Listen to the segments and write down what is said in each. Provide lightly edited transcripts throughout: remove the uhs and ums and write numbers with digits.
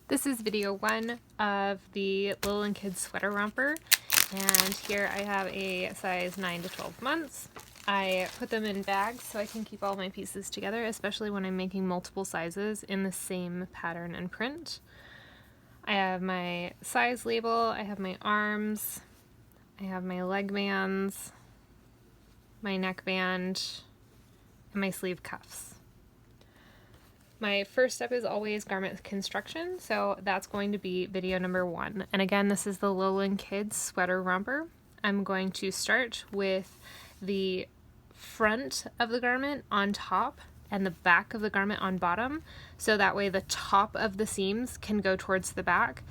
This is video 1 of the Lowland Kids Sweater Romper, and here I have a size 9 to 12 months. I put them in bags so I can keep all my pieces together, especially when I'm making multiple sizes in the same pattern and print. I have my size label, I have my arms, I have my leg bands, my neckband, and my sleeve cuffs. My first step is always garment construction, so that's going to be video number 1. And again, this is the Lowland Kids Sweater Romper. I'm going to start with the front of the garment on top and the back of the garment on bottom, so that way the top of the seams can go towards the back.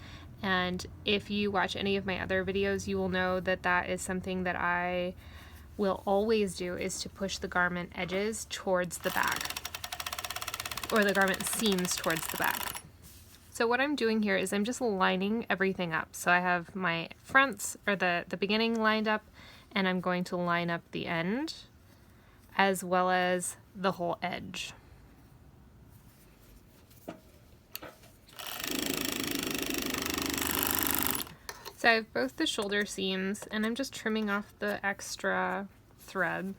And if you watch any of my other videos, you will know that that is something that I will always do, is to push the garment edges towards the back, or the garment seams towards the back. So what I'm doing here is I'm just lining everything up. So I have my fronts, or the beginning, lined up, and I'm going to line up the end as well as the whole edge. So I have both the shoulder seams, and I'm just trimming off the extra thread.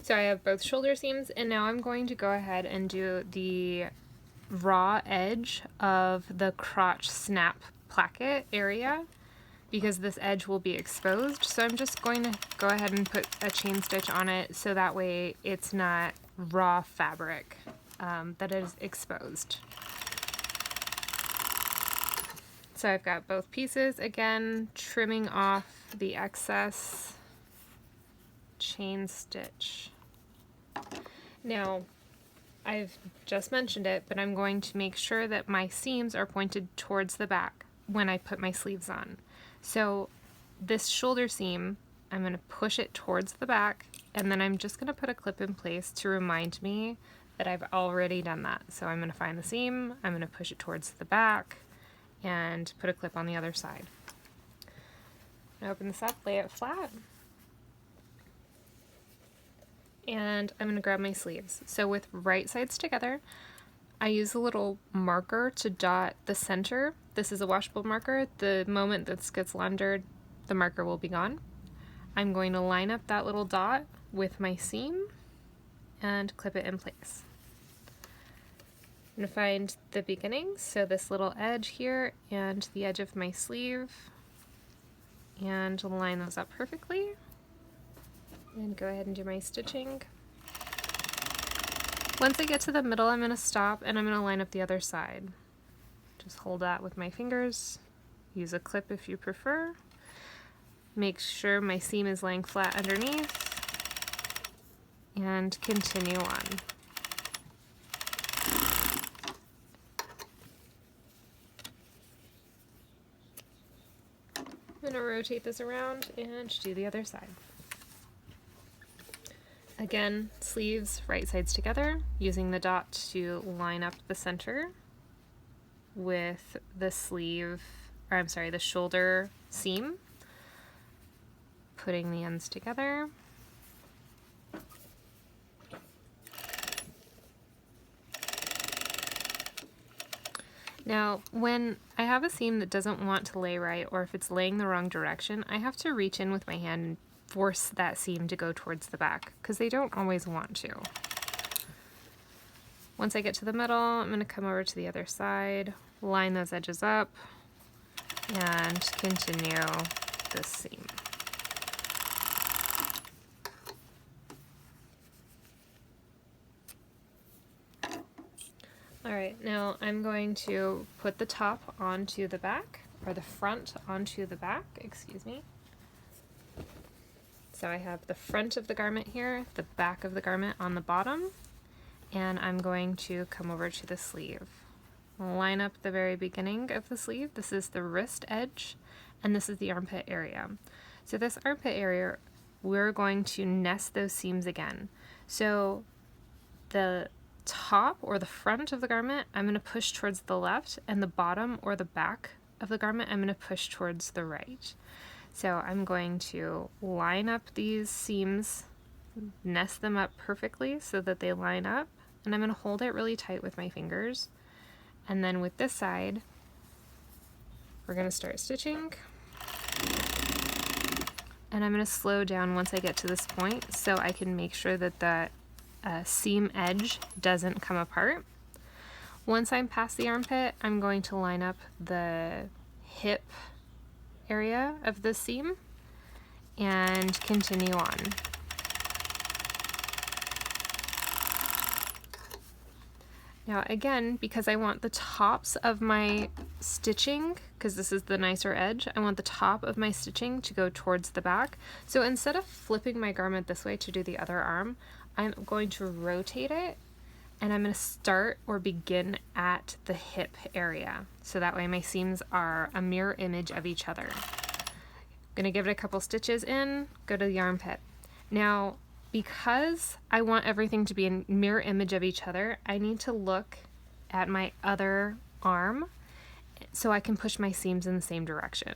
So I have both shoulder seams, and now I'm going to go ahead and do the raw edge of the crotch snap placket area, because this edge will be exposed. So I'm just going to go ahead and put a chain stitch on it so that way it's not raw fabric that is exposed. So I've got both pieces, again, trimming off the excess chain stitch. Now, I've just mentioned it, but I'm going to make sure that my seams are pointed towards the back when I put my sleeves on. So this shoulder seam, I'm going to push it towards the back, and then I'm just going to put a clip in place to remind me that I've already done that. So I'm going to find the seam, I'm going to push it towards the back, and put a clip on the other side. Now open this up, lay it flat, and I'm going to grab my sleeves. So with right sides together, I use a little marker to dot the center. This is a washable marker. The moment this gets laundered, the marker will be gone. I'm going to line up that little dot with my seam and clip it in place. I'm going to find the beginning, so this little edge here and the edge of my sleeve, and line those up perfectly. And go ahead and do my stitching. Once I get to the middle, I'm going to stop and I'm going to line up the other side. Just hold that with my fingers. Use a clip if you prefer. Make sure my seam is laying flat underneath, and continue on. I'm going to rotate this around and do the other side. Again, sleeves right sides together, using the dot to line up the center with the sleeve, or I'm sorry, the shoulder seam. Putting the ends together. Now, when I have a seam that doesn't want to lay right, or if it's laying the wrong direction, I have to reach in with my hand and force that seam to go towards the back, because they don't always want to. Once I get to the middle, I'm going to come over to the other side, line those edges up, and continue this seam. Alright, now I'm going to put the top onto the back, or the front onto the back, excuse me. So I have the front of the garment here, the back of the garment on the bottom, and I'm going to come over to the sleeve. Line up the very beginning of the sleeve. This is the wrist edge, and this is the armpit area. So this armpit area, we're going to nest those seams again. So the top or the front of the garment, I'm going to push towards the left, and the bottom or the back of the garment, I'm going to push towards the right. So I'm going to line up these seams, nest them up perfectly so that they line up, and I'm going to hold it really tight with my fingers. And then with this side, we're going to start stitching. And I'm going to slow down once I get to this point so I can make sure that the seam edge doesn't come apart. Once I'm past the armpit, I'm going to line up the hip area of the seam and continue on. Now again, because I want the tops of my stitching, because this is the nicer edge, I want the top of my stitching to go towards the back. So instead of flipping my garment this way to do the other arm, I'm going to rotate it, and I'm going to start or begin at the hip area. So that way my seams are a mirror image of each other. I'm going to give it a couple stitches in, go to the armpit. Now, because I want everything to be a mirror image of each other, I need to look at my other arm so I can push my seams in the same direction.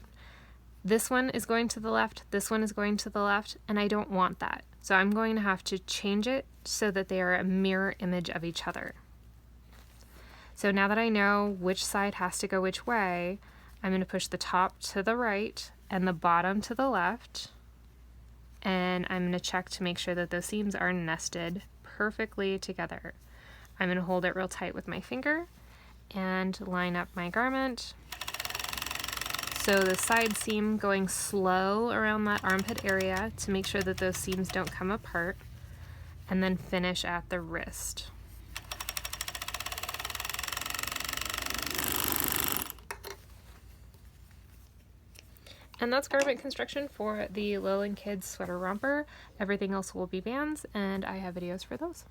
This one is going to the left, this one is going to the left, and I don't want that. So I'm going to have to change it so that they are a mirror image of each other. So now that I know which side has to go which way, I'm going to push the top to the right and the bottom to the left. And I'm going to check to make sure that those seams are nested perfectly together. I'm going to hold it real tight with my finger and line up my garment. So the side seam going slow around that armpit area to make sure that those seams don't come apart, and then finish at the wrist. And that's garment construction for the Lowland Kids Sweater Romper. Everything else will be bands, and I have videos for those.